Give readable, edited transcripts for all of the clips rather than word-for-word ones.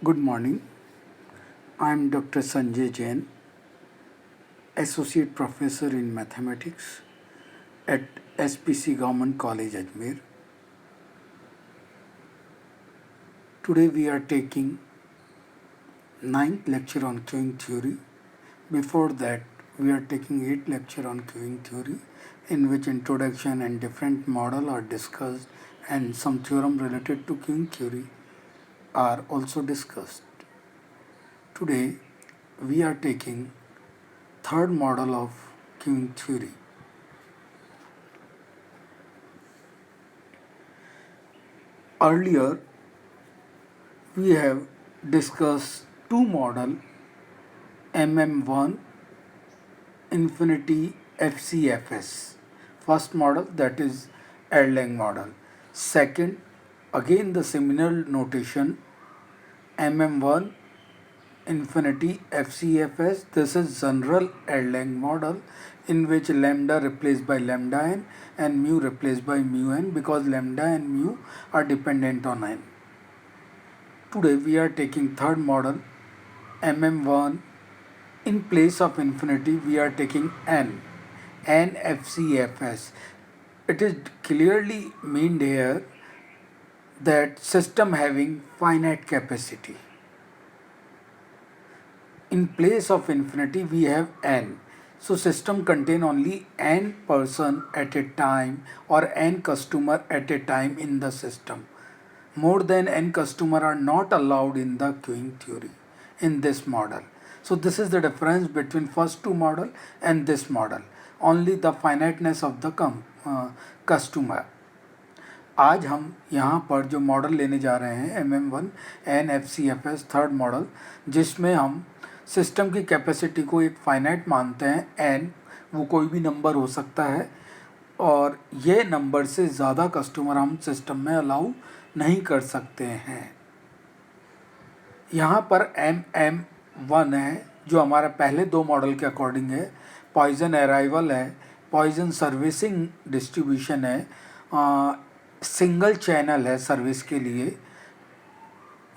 Good morning. I am Dr. Sanjay Jain, Associate Professor in Mathematics at SPC Government College, Ajmer. Today we are taking ninth lecture on queuing theory. Before that, we are taking 8th lecture on queuing theory, in which introduction and different model are discussed and some theorem related to queuing theory are also discussed. Today, we are taking third model of queuing theory. Earlier, we have discussed two model MM1 infinity FCFS. First model, that is Erlang model. Second, again the similar notation MM1 infinity FCFS. This is general Erlang model in which lambda replaced by lambda n and mu replaced by mu n, because lambda and mu are dependent on n. Today we are taking third model MM1. In place of infinity we are taking n FCFS. It is clearly meant here that system having finite capacity. In place of infinity we have n. So system contain only n person at a time or n customer at a time in the system. More than n customer are not allowed in the queuing theory in this model. So this is the difference between first two model and this model. Only the finiteness of the customer. आज हम यहाँ पर जो model लेने जा रहे हैं MM1 NFCFS third model, जिसमें हम सिस्टम की कैपेसिटी को एक फाइनाइट मानते हैं n, वो कोई भी नंबर हो सकता है और ये नंबर से ज़्यादा कस्टमर हम सिस्टम में अलाउ नहीं कर सकते हैं। यहाँ पर MM1 है जो हमारा पहले दो मॉडल के अकॉर्डिंग है, पॉइजन अराइवल है, पॉइजन सर्विसिंग डिस्ट्रीब्यूशन है, सिंगल चैनल है सर्विस के लिए,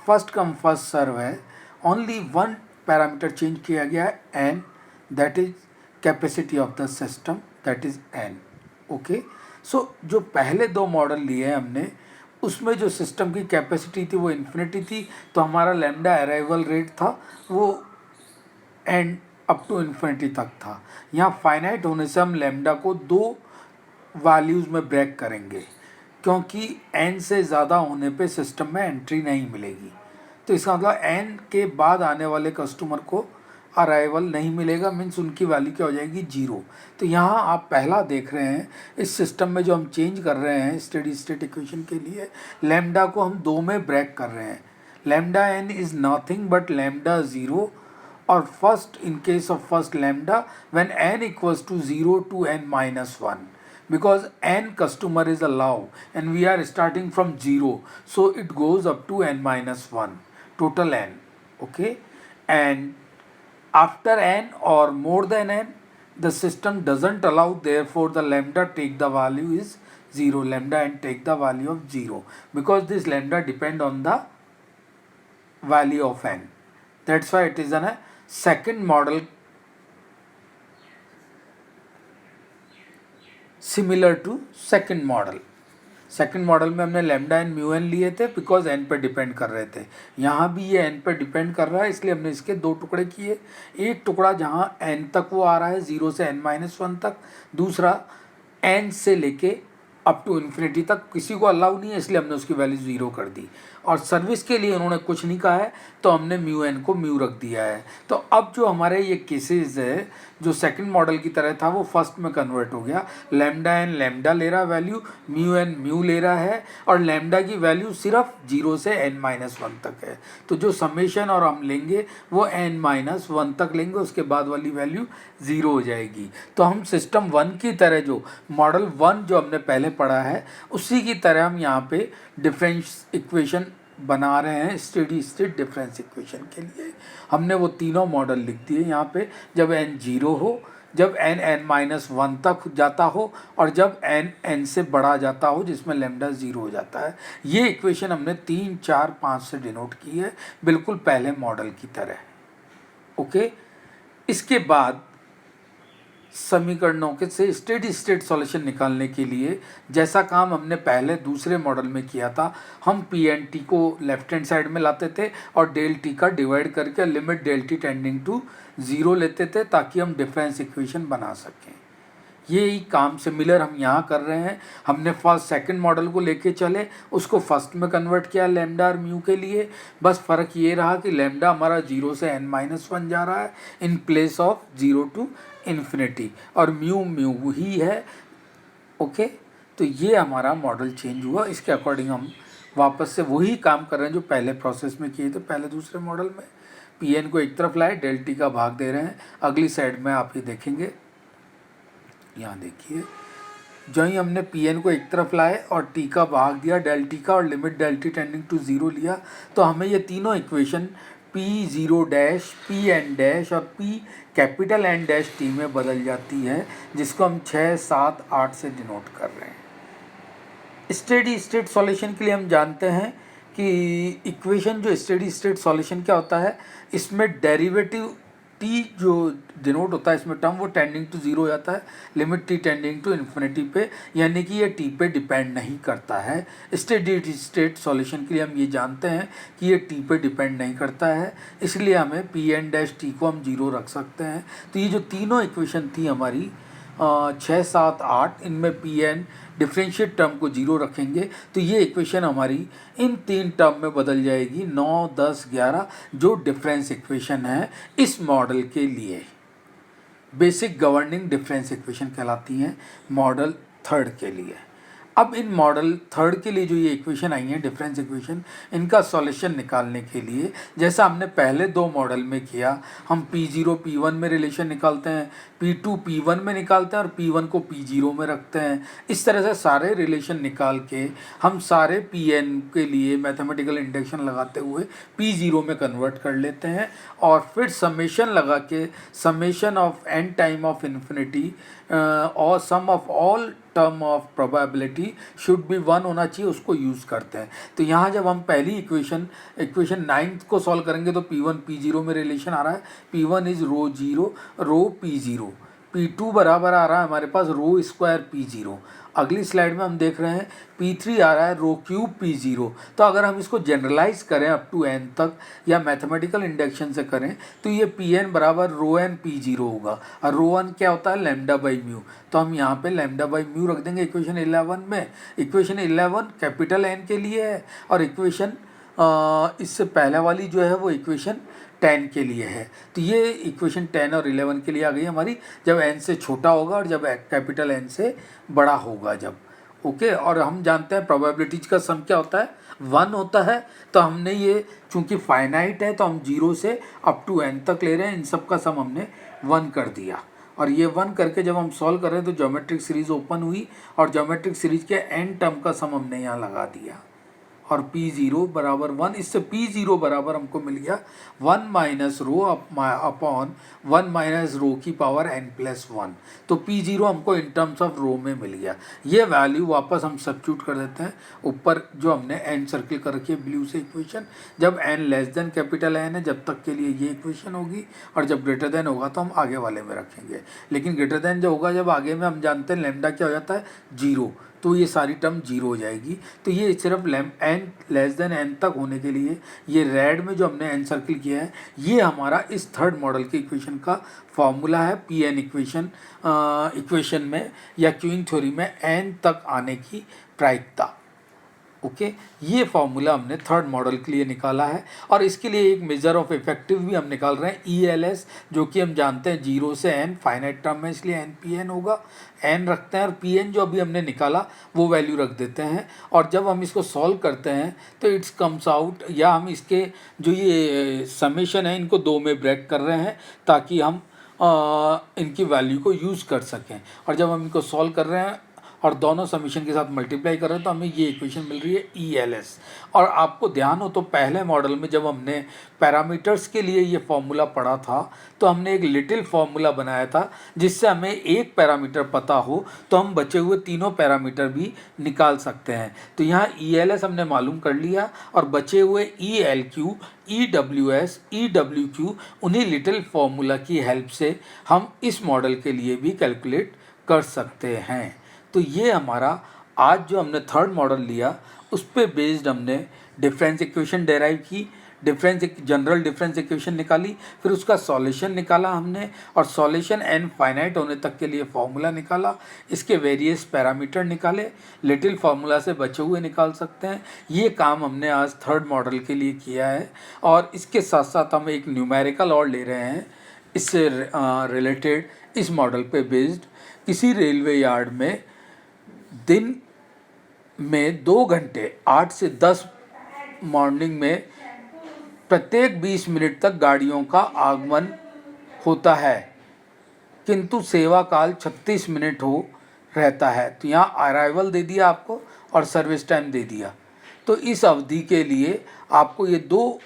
फर्स्ट कम फर्स्ट सर्व है, ओनली वन पैरामीटर चेंज किया गया है n, that is capacity of the system, that is n। Okay, so जो पहले दो मॉडल लिए हमने उसमें जो सिस्टम की कैपेसिटी थी वो इन्फिनिटी थी, तो हमारा लैम्डा अराइवल रेट था वो एंड अप टू इन्फिनिटी तक था। यहाँ फाइनाइट होने से हम लैम्डा को दो वैल्यूज़ में ब्रेक करेंगे, क्योंकि n से ज़्यादा होने पे सिस्टम में एंट्री नहीं मिलेगी। तो इसका मतलब n के बाद आने वाले कस्टमर को अराइवल नहीं मिलेगा, मीन्स उनकी वैल्यू क्या हो जाएगी, जीरो। तो यहाँ आप पहला देख रहे हैं इस सिस्टम में जो हम चेंज कर रहे हैं स्टेडी स्टेट इक्वेशन के लिए, लैम्डा को हम दो में ब्रेक कर रहे हैं। Lambda n is nothing but lambda zero, और first in case of first lambda when n equals to 0 to n-1, because n customer is allowed and we are starting from 0, so it goes up to n-1, total n. Okay, and after n or more than n the system doesn't allow, therefore the lambda take the value is 0, lambda n take the value of 0, because this lambda depend on the value of n. That's why it is a second model similar to second model. Second model में हमने lambda N mu N लिए थे because N पर depend कर रहे थे। यहाँ भी ये एन पर डिपेंड कर रहा है, इसलिए हमने इसके दो टुकड़े किए। एक टुकड़ा जहाँ एन तक वो आ रहा है 0 से n-1 तक, दूसरा एन से लेके अप टू इन्फिनिटी तक किसी को अलाउ नहीं है, इसलिए हमने उसकी वैल्यू 0 कर दी। और सर्विस के लिए उन्होंने कुछ नहीं कहा है तो हमने म्यू एन को म्यू रख दिया है। तो अब जो हमारे ये केसेस है जो सेकंड मॉडल की तरह था वो फर्स्ट में कन्वर्ट हो गया। लैम्डा एन लैम्डा ले रहा है वैल्यू, म्यू एन म्यू ले रहा है, और लैम्डा की वैल्यू सिर्फ 0 से n-1 तक है। तो जो समेशन और हम लेंगे वो n-1 तक लेंगे, उसके बाद वाली वैल्यू 0 हो जाएगी। तो हम सिस्टम 1 की तरह जो मॉडल 1 जो हमने पहले पढ़ा है उसी की तरह हम यहाँ पे डिफरेंस इक्वेशन बना रहे हैं। स्टेडी स्टेट डिफरेंस इक्वेशन के लिए हमने वो तीनों मॉडल लिख दिए यहाँ पे। जब n 0 हो, जब n n-1 तक जाता हो और जब n n से बड़ा जाता हो, जिसमें लैम्डा 0 हो जाता है। ये इक्वेशन हमने 3, 4, 5 से डिनोट की है, बिल्कुल पहले मॉडल की तरह। ओके, इसके बाद समीकरणों के से स्टेडी स्टेट सॉल्यूशन निकालने के लिए जैसा काम हमने पहले दूसरे मॉडल में किया था, हम पी एन टी को लेफ्ट हैंड साइड में लाते थे और डेल टी का डिवाइड करके limit del T tending to 0 लेते थे, ताकि हम डिफरेंस इक्वेशन बना सकें। यही काम सिमिलर हम यहाँ कर रहे हैं। हमने फर्स्ट सेकंड मॉडल को लेके चले, उसको फर्स्ट में कन्वर्ट किया लैम्डा और म्यू के लिए। बस फ़र्क ये रहा कि लैम्डा हमारा 0 से n-1 जा रहा है in place of 0 to infinity, और म्यू ही है। ओके, तो ये हमारा मॉडल चेंज हुआ। इसके अकॉर्डिंग हम वापस से वही काम कर रहे हैं जो पहले प्रोसेस में किए थे, पहले दूसरे मॉडल में। पी एन को एक तरफ लाए, डेल टी का भाग दे रहे हैं। अगली साइड में आप ये देखेंगे, यहाँ देखिए, जो ही हमने पी एन को एक तरफ लाए और टी का भाग दिया डेल टी का और limit del T tending to 0 लिया, तो हमें ये तीनों equation P0 dash, P N dash और P capital N dash T में बदल जाती है, जिसको हम 6, 7, 8 से डिनोट कर रहे हैं। स्टेडी स्टेट सॉल्यूशन के लिए हम जानते हैं कि इक्वेशन जो स्टेडी स्टेट सॉल्यूशन क्या होता है, इसमें डेरिवेटिव टी जो डिनोट होता है इसमें टर्म, वो टेंडिंग टू 0 हो जाता है limit T tending to infinity पे, यानी कि ये टी पे डिपेंड नहीं करता है। स्टेडी स्टेट सॉल्यूशन के लिए हम ये जानते हैं कि ये टी पे डिपेंड नहीं करता है, इसलिए हमें पी एन डैश टी को हम 0 रख सकते हैं। तो ये जो तीनों इक्वेशन थी हमारी 6, 7, 8, इनमें पी एन डिफ्रेंशिएट टर्म को 0 रखेंगे तो ये इक्वेशन हमारी इन 3 टर्म में बदल जाएगी 9, 10, 11, जो डिफरेंस इक्वेशन है इस मॉडल के लिए। बेसिक गवर्निंग डिफरेंस इक्वेशन कहलाती हैं मॉडल थर्ड के लिए। अब इन मॉडल थर्ड के लिए जो ये इक्वेशन आई हैं डिफरेंस इक्वेशन, इनका सॉल्यूशन निकालने के लिए जैसा हमने पहले 2 मॉडल में किया, हम P0 P1 में रिलेशन निकालते हैं, P2 P1 में निकालते हैं और P1 को P0 में रखते हैं। इस तरह से सारे रिलेशन निकाल के हम सारे Pn के लिए मैथमेटिकल इंडक्शन लगाते हुए P0 में कन्वर्ट कर लेते हैं और फिर समेशन लगा के summation of n time of infinity और sum of all term of probability should be 1 होना चाहिए, उसको यूज़ करते हैं। तो यहाँ जब हम पहली इक्वेशन 9 को सॉल्व करेंगे तो P1 P0 में रिलेशन आ रहा है, P1 is row 0 row P0, P2 बराबर आ रहा है हमारे पास रो स्क्वायर P0। अगली स्लाइड में हम देख रहे हैं P3 आ रहा है रो क्यूब P0। तो अगर हम इसको जनरलाइज करें अप टू n तक या मैथमेटिकल इंडक्शन से करें तो ये Pn बराबर रो n P0 होगा, और रो n क्या होता है लैम्डा बाई म्यू। तो हम यहाँ पे लैम्डा बाई म्यू रख देंगे इक्वेशन 11 में। इक्वेशन 11 कैपिटल N के लिए है और इक्वेशन इससे पहले वाली जो है वो इक्वेशन 10 के लिए है। तो ये इक्वेशन 10 और 11 के लिए आ गई हमारी, जब n से छोटा होगा और जब कैपिटल N से बड़ा होगा जब। ओके, और हम जानते हैं प्रोबेबिलिटीज का सम क्या होता है 1 होता है। तो हमने ये चूंकि फाइनाइट है तो हम 0 से अप टू n तक ले रहे हैं, इन सब का सम हमने 1 कर दिया। और ये 1 करके जब हम सॉल्व कर रहे हैं तो ज्योमेट्रिक सीरीज ओपन हुई और ज्योमेट्रिक सीरीज के n टर्म का सम हमने यहाँ लगा दिया और P0 बराबर 1, इससे P0 बराबर हमको मिल गया 1 minus rho upon 1 minus rho की पावर n+1। तो P0 हमको इन टर्म्स ऑफ रो में मिल गया। ये वैल्यू वापस हम सब्स्टिट्यूट कर देते हैं ऊपर जो हमने n सर्किल कर रखी है ब्लू से इक्वेशन। जब n less than capital N है जब तक के लिए ये इक्वेशन होगी, और जब ग्रेटर देन होगा तो हम आगे वाले में रखेंगे। लेकिन ग्रेटर देन जो होगा जब आगे में हम जानते हैं लैम्डा क्या हो जाता है 0, तो ये सारी टर्म 0 हो जाएगी। तो ये सिर्फ n लेस देन n तक होने के लिए ये रेड में जो हमने n सर्किल किया है ये हमारा इस थर्ड मॉडल के इक्वेशन का फॉर्मूला है। Pn इक्वेशन में या क्यूइंग थ्योरी में n तक आने की प्रायिकता। ओके, ये फॉर्मूला हमने थर्ड मॉडल के लिए निकाला है। और इसके लिए एक मेजर ऑफ इफेक्टिव भी हम निकाल रहे हैं ELS, जो कि हम जानते हैं 0 से n फाइनाइट टर्म है इसलिए NPN होगा, n रखते हैं और Pn जो अभी हमने निकाला वो वैल्यू रख देते हैं। और जब हम इसको सॉल्व करते हैं तो इट्स कम्स आउट, या हम इसके जो ये समेशन है इनको 2 में ब्रेक कर रहे हैं ताकि हम इनकी वैल्यू को यूज़ कर सकें। और जब हम इनको सॉल्व कर रहे हैं और दोनों समीशन के साथ मल्टीप्लाई करें तो हमें ये इक्वेशन मिल रही है ELS। और आपको ध्यान हो तो पहले मॉडल में जब हमने पैरामीटर्स के लिए ये फॉर्मूला पढ़ा था तो हमने एक लिटिल फॉर्मूला बनाया था जिससे हमें एक पैरामीटर पता हो तो हम बचे हुए तीनों पैरामीटर भी निकाल सकते हैं। तो यहाँ ELS हमने मालूम कर लिया और बचे हुए ELQ, EWS, EWQ उन्हीं लिटिल फॉर्मूला की हेल्प से हम इस मॉडल के लिए भी कैलकुलेट कर सकते हैं। तो ये हमारा आज जो हमने थर्ड मॉडल लिया उस पे बेस्ड हमने डिफरेंस इक्वेशन डेराइव की, जनरल डिफरेंस इक्वेशन निकाली, फिर उसका सॉल्यूशन निकाला हमने और सॉल्यूशन n फाइनाइट होने तक के लिए फॉर्मूला निकाला, इसके वेरियस पैरामीटर निकाले, लिटिल फार्मूला से बचे हुए निकाल सकते हैं। ये काम हमने आज थर्ड मॉडल के लिए किया है और इसके साथ साथ हम एक न्यूमेरिकल और ले रहे हैं इससे रिलेटेड। इस मॉडल पे बेस्ड किसी रेलवे यार्ड में दिन में 2 घंटे 8 से 10 मॉर्निंग में प्रत्येक 20 मिनट तक गाड़ियों का आगमन होता है, किंतु सेवा काल 36 मिनट हो रहता है। तो यहाँ अराइवल दे दिया आपको और सर्विस टाइम दे दिया। तो इस अवधि के लिए आपको ये दो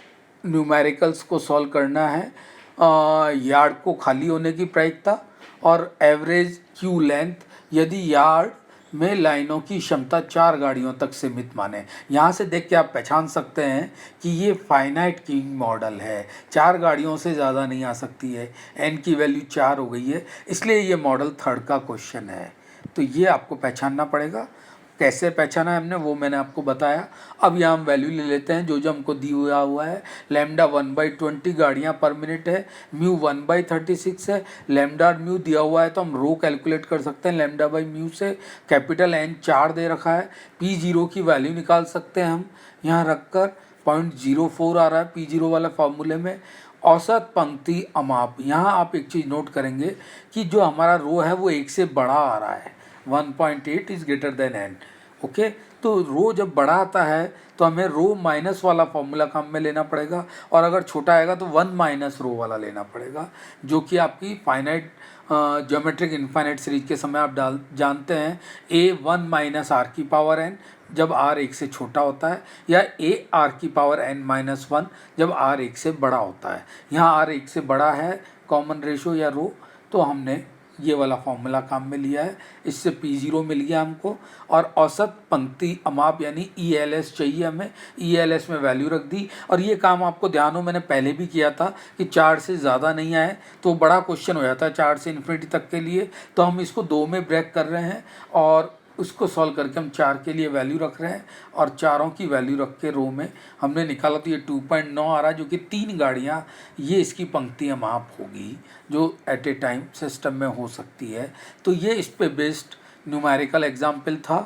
न्यूमेरिकल्स को सॉल्व करना है, यार्ड को खाली होने की प्रायिकता और एवरेज क्यू लेंथ यदि यार्ड में लाइनों की क्षमता 4 गाड़ियों तक सीमित माने। यहाँ से देख के आप पहचान सकते हैं कि ये फाइनाइट क्यूइंग मॉडल है, 4 गाड़ियों से ज़्यादा नहीं आ सकती है, n की वैल्यू 4 हो गई है, इसलिए ये मॉडल थर्ड का क्वेश्चन है। तो ये आपको पहचानना पड़ेगा। कैसे पहचाना है हमने वो मैंने आपको बताया। अब यहाँ हम वैल्यू ले लेते हैं जो जो हमको दी हुआ है। लैम्डा 1/20 गाड़ियाँ पर मिनट है, म्यू 1/36 है। लैम्डा और म्यू दिया हुआ है तो हम रो कैलकुलेट कर सकते हैं लैम्डा बाई म्यू से। कैपिटल N 4 दे रखा है। P0 की वैल्यू निकाल सकते हैं हम यहाँ रख कर, 0.04 आ रहा है P0 वाला फार्मूले में। औसत पंक्ति अमाप, यहाँ आप एक चीज़ नोट करेंगे कि जो हमारा रो है वो 1 से बड़ा आ रहा है, 1.8 is greater than n। Okay, तो रो जब बड़ा आता है तो हमें रो माइनस वाला फॉर्मूला काम में लेना पड़ेगा और अगर छोटा आएगा तो 1 माइनस रो वाला लेना पड़ेगा, जो कि आपकी फाइनाइट ज्योमेट्रिक इनफाइनाइट सीरीज के समय आप जानते हैं A1 माइनस r की पावर n जब r 1 से छोटा होता है, या AR की पावर n माइनस 1 जब r 1 से बड़ा होता है। यहाँ r 1 से बड़ा है कॉमन रेशो या रो, तो हमने ये वाला फॉर्मूला काम में लिया है, इससे P0 मिल गया हमको। और औसत पंक्ति अमाप यानी ELS चाहिए हमें, ELS में वैल्यू रख दी। और ये काम आपको ध्यान हो मैंने पहले भी किया था कि 4 से ज़्यादा नहीं आए तो बड़ा क्वेश्चन हो जाता है 4 से इन्फिनिटी तक के लिए, तो हम इसको 2 में ब्रेक कर रहे हैं और उसको सॉल्व करके हम 4 के लिए वैल्यू रख रहे हैं और चारों की वैल्यू रख के रो में हमने निकाला तो ये 2.9 आ रहा है, जो कि 3 गाड़ियाँ ये इसकी पंक्तियाँ माप होगी जो एट ए टाइम सिस्टम में हो सकती है। तो ये इस पे बेस्ड न्यूमेरिकल एग्जाम्पल था।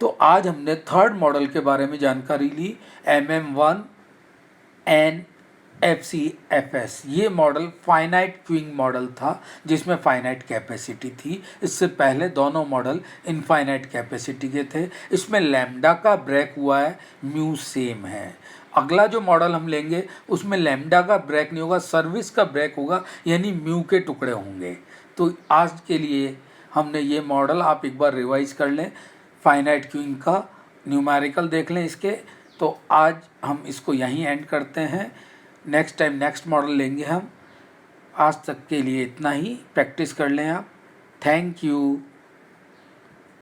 तो आज हमने थर्ड मॉडल के बारे में जानकारी ली, MM1 NFCFS। ये मॉडल फाइनाइट क्यूइंग मॉडल था जिसमें फाइनाइट कैपेसिटी थी। इससे पहले दोनों मॉडल इनफाइनाइट कैपेसिटी के थे। इसमें लैम्डा का ब्रेक हुआ है, म्यू सेम है। अगला जो मॉडल हम लेंगे उसमें लैम्डा का ब्रेक नहीं होगा, सर्विस का ब्रेक होगा, यानी म्यू के टुकड़े होंगे। तो आज के लिए हमने ये मॉडल आप एक बार रिवाइज कर लें, फाइनाइट क्यूइंग का न्यूमेरिकल देख लें इसके। तो आज हम इसको यहीं एंड करते हैं, नेक्स्ट टाइम नेक्स्ट मॉडल लेंगे हम। आज तक के लिए इतना ही, प्रैक्टिस कर लें आप। Thank you.